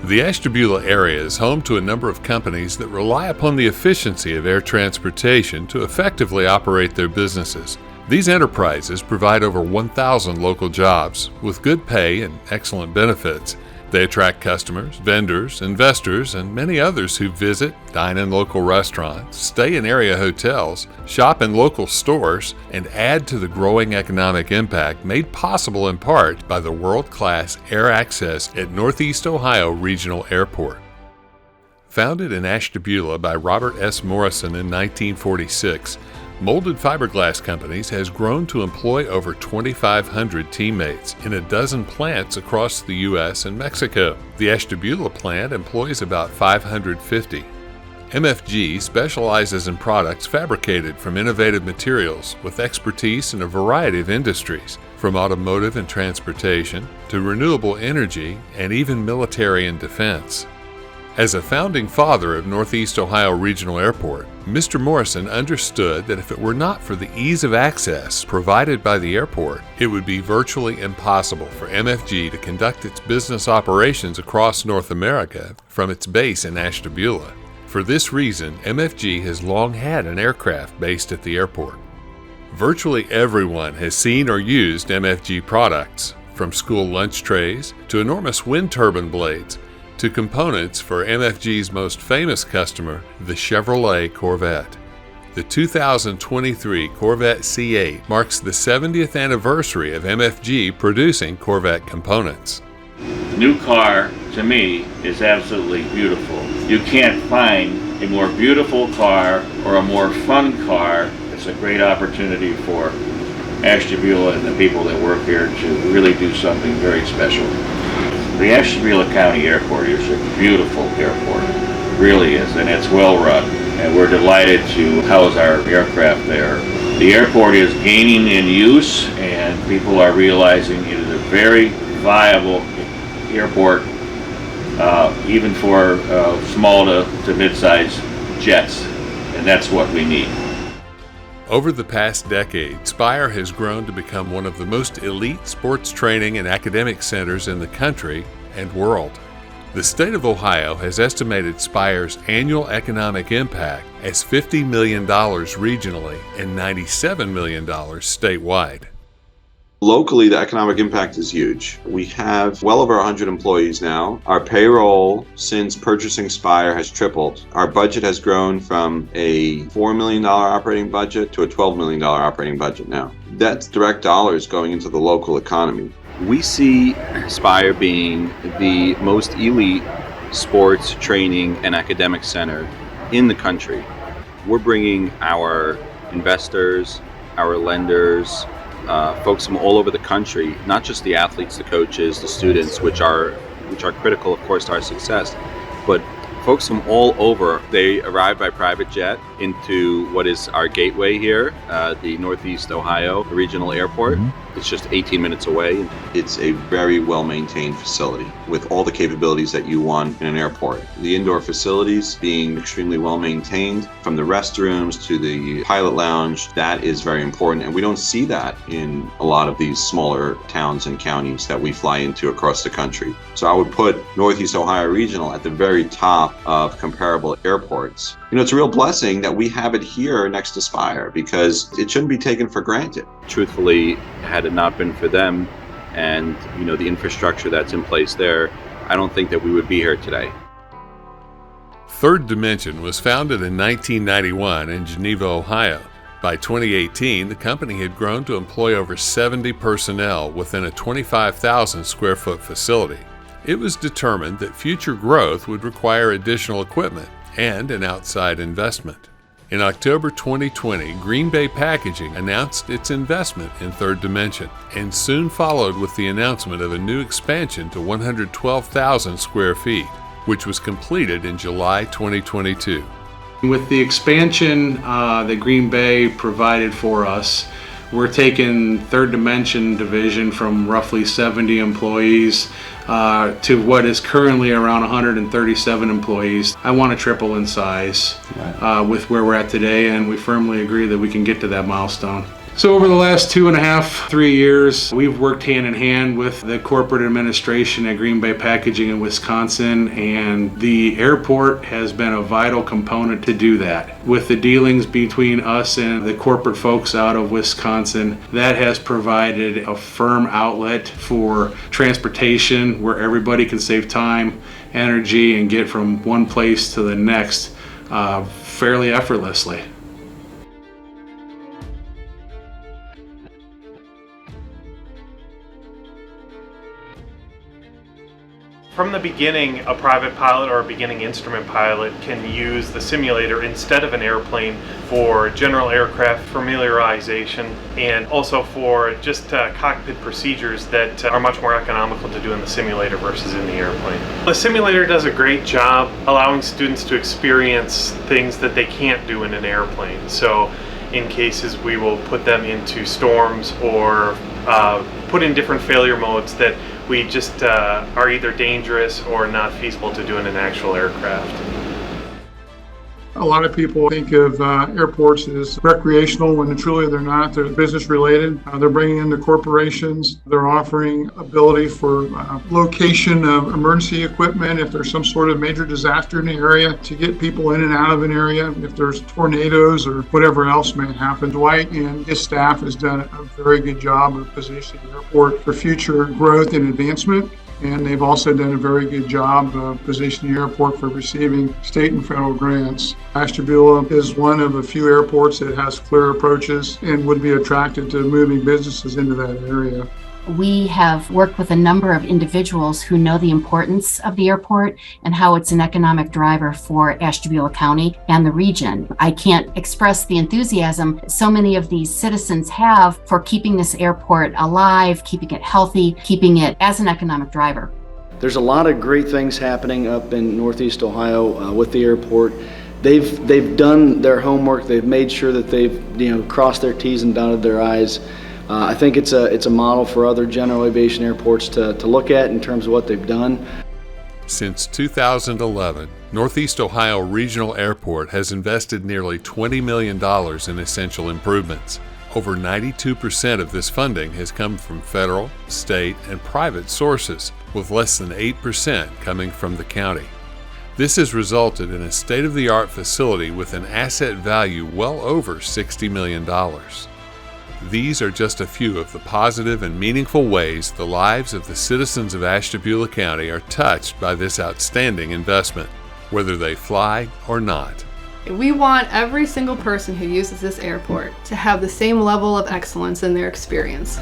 The Ashtabula area is home to a number of companies that rely upon the efficiency of air transportation to effectively operate their businesses. These enterprises provide over 1,000 local jobs with good pay and excellent benefits. They attract customers, vendors, investors, and many others who visit, dine in local restaurants, stay in area hotels, shop in local stores, and add to the growing economic impact made possible in part by the world-class air access at Northeast Ohio Regional Airport. Founded in Ashtabula by Robert S. Morrison in 1946, Molded Fiberglass Companies has grown to employ over 2,500 teammates in a dozen plants across the U.S. and Mexico. The Ashtabula plant employs about 550. MFG specializes in products fabricated from innovative materials with expertise in a variety of industries, from automotive and transportation to renewable energy and even military and defense. As a founding father of Northeast Ohio Regional Airport, Mr. Morrison understood that if it were not for the ease of access provided by the airport, it would be virtually impossible for MFG to conduct its business operations across North America from its base in Ashtabula. For this reason, MFG has long had an aircraft based at the airport. Virtually everyone has seen or used MFG products, from school lunch trays to enormous wind turbine blades, to components for MFG's most famous customer, the Chevrolet Corvette. The 2023 Corvette C8 marks the 70th anniversary of MFG producing Corvette components. The new car, to me, is absolutely beautiful. You can't find a more beautiful car or a more fun car. It's a great opportunity for Ashtabula and the people that work here to really do something very special. The Ashtabula County Airport is a beautiful airport, it really is, and it's well run, and we're delighted to house our aircraft there. The airport is gaining in use, and people are realizing it is a very viable airport, even for small to mid-sized jets, and that's what we need. Over the past decade, Spire has grown to become one of the most elite sports training and academic centers in the country and world. The state of Ohio has estimated Spire's annual economic impact as $50 million regionally and $97 million statewide. Locally, the economic impact is huge. We have well over 100 employees now. Our payroll since purchasing Spire has tripled. Our budget has grown from a $4 million operating budget to a $12 million operating budget now. That's direct dollars going into the local economy. We see Spire being the most elite sports training and academic center in the country. We're bringing our investors, our lenders, folks from all over the country, not just the athletes, the coaches, the students, which are critical, of course, to our success, but folks from all over. They arrive by private jet into what is our gateway here, the Northeast Ohio Regional Airport. It's just 18 minutes away. It's a very well-maintained facility with all the capabilities that you want in an airport. The indoor facilities being extremely well-maintained, from the restrooms to the pilot lounge, that is very important. And we don't see that in a lot of these smaller towns and counties that we fly into across the country. So I would put Northeast Ohio Regional at the very top of comparable airports. You know, it's a real blessing that we have it here next to Spire, because it shouldn't be taken for granted. Truthfully, had it not been for them and, you know, the infrastructure that's in place there, I don't think that we would be here today. Third Dimension was founded in 1991 in Geneva, Ohio. By 2018, the company had grown to employ over 70 personnel within a 25,000 square foot facility. It was determined that future growth would require additional equipment and an outside investment. In October 2020, Green Bay Packaging announced its investment in Third Dimension and soon followed with the announcement of a new expansion to 112,000 square feet, which was completed in July 2022. With the expansion that Green Bay provided for us, we're taking Third Dimension division from roughly 70 employees to what is currently around 137 employees. I want to triple in size with where we're at today, and we firmly agree that we can get to that milestone. So over the last 2.5, 3 years, we've worked hand in hand with the corporate administration at Green Bay Packaging in Wisconsin, and the airport has been a vital component to do that. With the dealings between us and the corporate folks out of Wisconsin, that has provided a firm outlet for transportation where everybody can save time, energy, and get from one place to the next fairly effortlessly. From the beginning, a private pilot or a beginning instrument pilot can use the simulator instead of an airplane for general aircraft familiarization and also for just cockpit procedures that are much more economical to do in the simulator versus in the airplane. The simulator does a great job allowing students to experience things that they can't do in an airplane. So in cases we will put them into storms or put in different failure modes that we just are either dangerous or not feasible to do in an actual aircraft. A lot of people think of airports as recreational when truly they're not. They're business related. They're bringing in the corporations. They're offering ability for location of emergency equipment if there's some sort of major disaster in the area to get people in and out of an area if there's tornadoes or whatever else may happen. Dwight and his staff has done a very good job of positioning the airport for future growth and advancement. And they've also done a very good job of positioning the airport for receiving state and federal grants. Ashtabula is one of a few airports that has clear approaches and would be attracted to moving businesses into that area. We have worked with a number of individuals who know the importance of the airport and how it's an economic driver for Ashtabula County and the region. I can't express the enthusiasm so many of these citizens have for keeping this airport alive, keeping it healthy, keeping it as an economic driver. There's a lot of great things happening up in Northeast Ohio with the airport. They've done their homework. They've made sure that they've crossed their T's and dotted their I's. I think it's a model for other general aviation airports to look at in terms of what they've done. Since 2011, Northeast Ohio Regional Airport has invested nearly $20 million in essential improvements. Over 92% of this funding has come from federal, state, and private sources, with less than 8% coming from the county. This has resulted in a state-of-the-art facility with an asset value well over $60 million. These are just a few of the positive and meaningful ways the lives of the citizens of Ashtabula County are touched by this outstanding investment, whether they fly or not. We want every single person who uses this airport to have the same level of excellence in their experience.